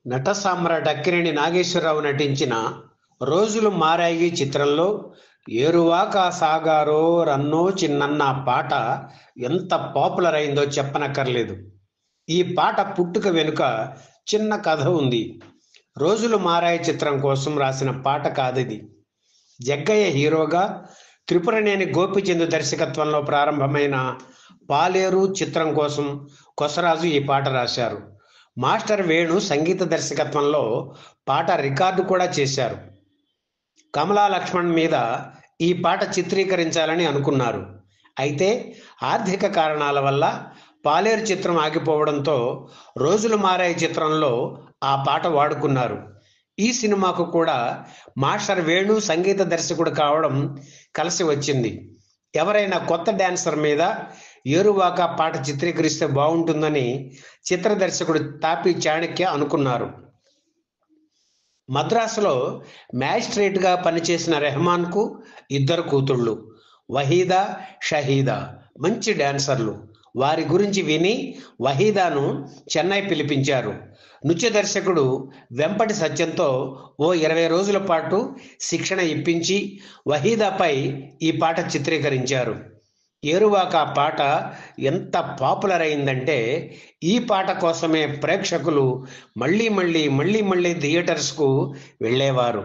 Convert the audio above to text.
నట సామ్రాట్ అక్కినేని నాగేశ్వరరావు నటించిన రోజులు మారాయి చిత్రంలో ఏరువాక సాగారో రన్నో చిన్నన్న పాట ఎంత పాపులర్ అయిందో చెప్పనక్కర్లేదు. ఈ పాట పుట్టుక వెనుక చిన్న కథ ఉంది. రోజులు మారాయి చిత్రం కోసం రాసిన పాట కాదిది. జగ్గయ్య హీరోగా, త్రిపురనేని గోపిచంద్ దర్శకత్వంలో ప్రారంభమైన పాలేరు చిత్రం కోసం కొసరాజు ఈ పాట రాశారు. మాస్టర్ వేణు సంగీత దర్శకత్వంలో పాట రికార్డు కూడా చేశారు. కమలా లక్ష్మణ్ మీద ఈ పాట చిత్రీకరించాలని అనుకున్నారు. అయితే ఆర్థిక కారణాల వల్ల పాలేరు చిత్రం ఆగిపోవడంతో రోజులు మారాయి చిత్రంలో ఆ పాట వాడుకున్నారు. ఈ సినిమాకు కూడా మాస్టర్ వేణు సంగీత దర్శకుడు కావడం కలిసి వచ్చింది. ఎవరైనా కొత్త డాన్సర్ మీద ఏరువాక పాట చిత్రీకరిస్తే బాగుంటుందని చిత్ర దర్శకుడు తాపీ చాణక్య అనుకున్నారు. మద్రాసులో మ్యాజిస్ట్రేట్గా పనిచేసిన రెహమాన్కు ఇద్దరు కూతుళ్ళు, వహీదా, షహీదా, మంచి డాన్సర్లు. వారి గురించి విని వహీదాను చెన్నై పిలిపించారు. నృత్య దర్శకుడు వెంపటి సత్యంతో ఓ 20 రోజుల పాటు శిక్షణ ఇప్పించి వహీదాపై ఈ పాట చిత్రీకరించారు. ఏరువాక పాట ఎంత పాపులర్ అయిందంటే ఈ పాట కోసమే ప్రేక్షకులు మళ్ళీ థియేటర్స్కు వెళ్ళేవారు.